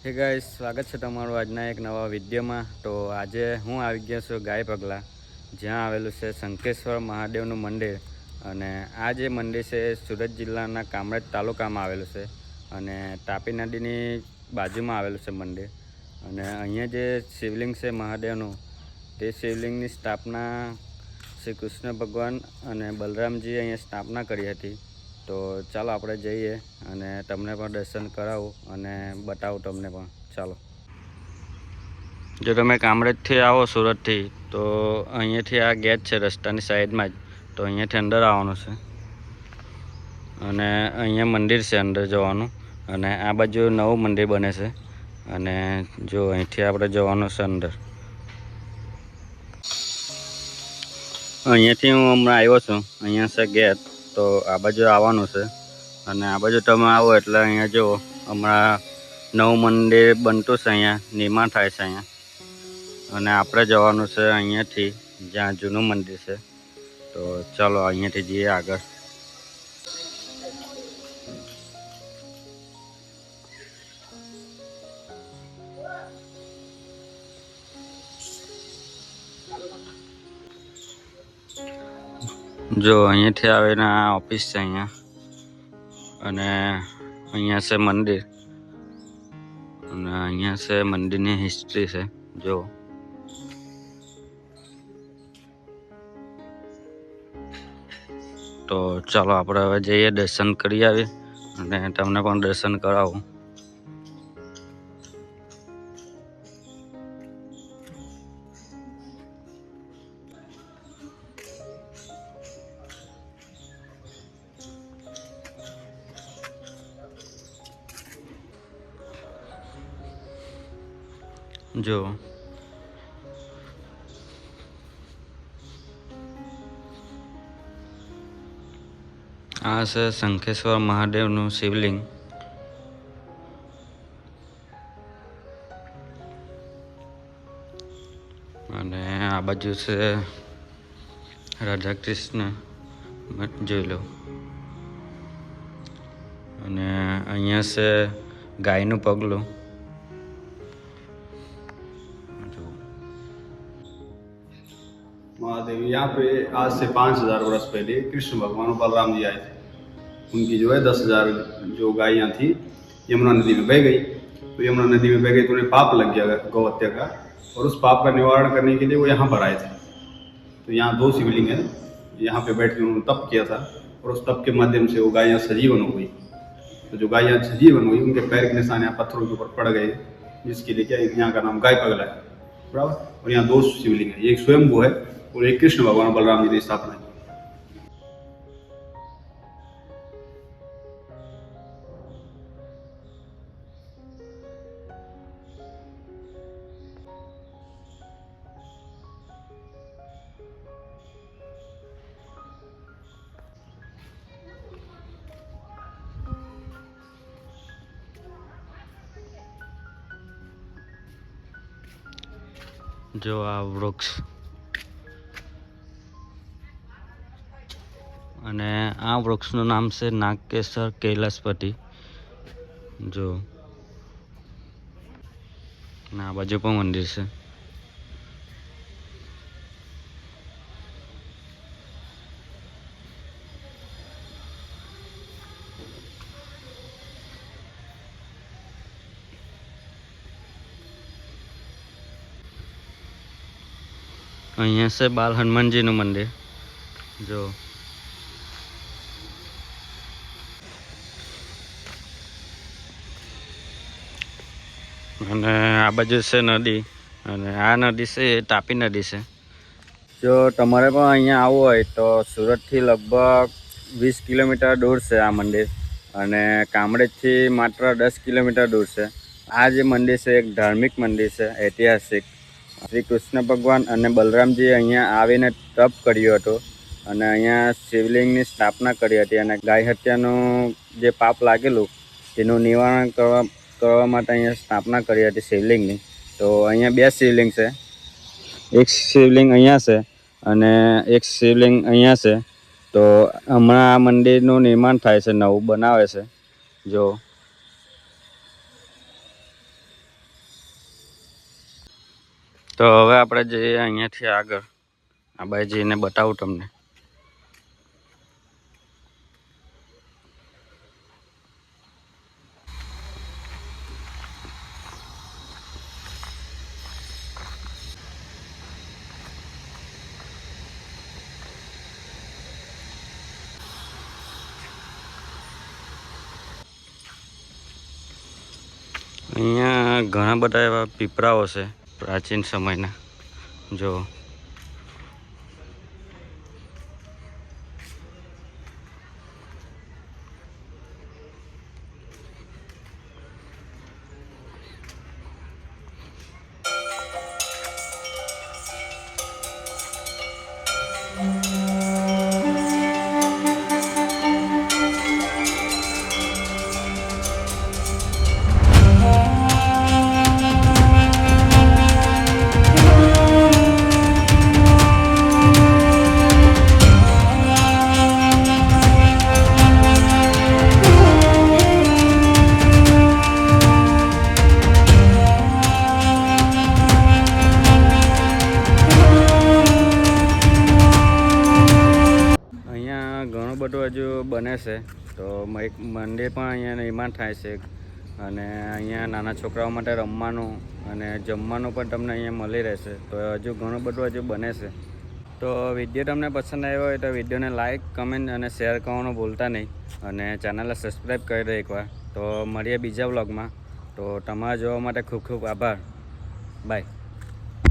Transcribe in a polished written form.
હે ગાઈસ, સ્વાગત છે તમારું આજના એક નવા વિડીયોમાં। તો આજે હું આવી ગયો છું ગાય પગલા, જ્યાં આવેલું છે શંખેશ્વર મહાદેવનું મંદિર। અને આ જે મંદિર છે એ સુરત જિલ્લાના કામરેજ તાલુકામાં આવેલું છે અને તાપી નદીની બાજુમાં આવેલું છે મંદિર। અને અહીંયા જે શિવલિંગ છે મહાદેવનું, તે શિવલિંગની સ્થાપના શ્રી કૃષ્ણ ભગવાન અને બલરામજીએ અહીંયા સ્થાપના કરી હતી। તો ચાલો આપણે જઈએ અને તમને પણ દર્શન કરાવું અને બતાવું તમને પણ। ચાલો, જો તમે કામરેજથી આવો સુરતથી, તો અહીંયાથી આ ગેટ છે રસ્તાની સાઈડમાં જ, તો અહીંયાથી અંદર આવવાનું છે અને અહીંયા મંદિર છે અંદર જવાનું। અને આ બાજુ નવું મંદિર બને છે અને જો અહીંથી આપણે જવાનું છે અંદર। અહીંયાથી હું હમણાં આવ્યો છું, અહીંયા છે ગેટ, તો આ બાજુ આવવાનું છે। અને આ બાજુ તમે આવો એટલે અહીંયા જો હમણાં નવું મંદિર બનતું છે, અહીંયા નિર્માણ થાય છે અહીંયા। અને આપણે જવાનું છે અહીંયાથી જ્યાં જૂનું મંદિર છે। તો ચાલો અહીંયાથી જઈએ આગળ। જો અહીંયાથી આવીને આ ઓફિસ છે અહીંયા, અને અહીંયા છે મંદિર, અને અહીંયા છે મંદિરની હિસ્ટ્રી છે જો। તો ચાલો આપણે હવે જઈએ, દર્શન કરી આવીએ અને તમને પણ દર્શન કરાવું। જો આ છે શંખેશ્વર મહાદેવનું શિવલિંગ। અને આ બાજુ છે રાધા કૃષ્ણ, જોઈ લો। અને અહીંયા છે ગાયનું પગલું। महादेव यहाँ पे आज से 5000 वर्ष पहले कृष्ण भगवान और बलराम जी आए थे। उनकी जो है 10,000 जो गायें थी यमुना नदी में बह गई। तो यमुना नदी में बह गई तो उन्हें पाप लग गया गौ हत्या का, और उस पाप का निवारण करने के लिए वो यहाँ पर आए थे। तो यहाँ 2 शिवलिंग हैं, यहाँ पे बैठ के उन्होंने तप किया था, और उस तप के माध्यम से वो गायें सजीवन हो गई। तो जो गायें सजीवन हुई उनके पैर के निशान यहाँ पत्थरों के ऊपर पड़ गए, जिसके लिए क्या यहाँ का नाम गाय पगला है, बराबर। और यहाँ 2 शिवलिंग है, एक स्वयंभू है और एक कृष्ण भगवान बलराम जी की स्थापना है। જો આ વૃક્ષ, અને આ વૃક્ષનું નામ છે નાગકેસર કૈલાસપતિ। જો આ બાજુ પણ મંદિર છે। અહીંયા છે બાલ હનુમાનજીનું મંદિર જો। અને આ બાજુ છે નદી, અને આ નદી છે એ તાપી નદી છે। જો તમારે પણ અહીંયા આવવું હોય તો સુરતથી લગભગ 20 કિલોમીટર દૂર છે આ મંદિર, અને કામરેજથી માત્ર 10 કિલોમીટર દૂર છે। આ જે મંદિર છે એક ધાર્મિક મંદિર છે, ઐતિહાસિક। શ્રી કૃષ્ણ ભગવાન અને બલરામજીએ અહીંયા આવીને તપ કર્યું હતું, અને અહીંયા શિવલિંગની સ્થાપના કરી હતી, અને ગાય હત્યાનું જે પાપ લાગેલું તેનું નિવારણ કરવા માટે અહીંયા સ્થાપના કરી હતી શિવલિંગની। તો અહીંયા 2 શિવલિંગ છે, એક શિવલિંગ અહીંયા છે અને એક શિવલિંગ અહીંયા છે। તો હમણાં આ મંદિરનું નિર્માણ થાય છે, નવું બનાવે છે જો। તો હવે આપણે જઈએ અહીંયાથી આગળ, આ બાજુ જઈને બતાવું તમને. અહીંયા ઘણા બધા એવા પીપળાઓ છે પ્રાચીન સમયના. જો ઘણું બધું હજુ બને છે. તો એક મંદિર પણ અહીંયા નિર્માણ થાય છે, અને અહીંયા નાના છોકરાઓ માટે રમવાનું અને જમવાનું પણ તમને અહીંયા મળી રહેશે. તો હજુ ઘણું બધું હજુ બને છે. તો વિડીયો તમને પસંદ આવ્યો હોય તો વિડીયોને લાઇક, કમેન્ટ અને શેર કરવાનું ભૂલતા નહીં, અને ચેનલને સબસ્ક્રાઈબ કરી દો એકવાર. તો મળીએ બીજા વ્લોગમાં. તો તમારા જોવા માટે ખૂબ ખૂબ આભાર. બાય.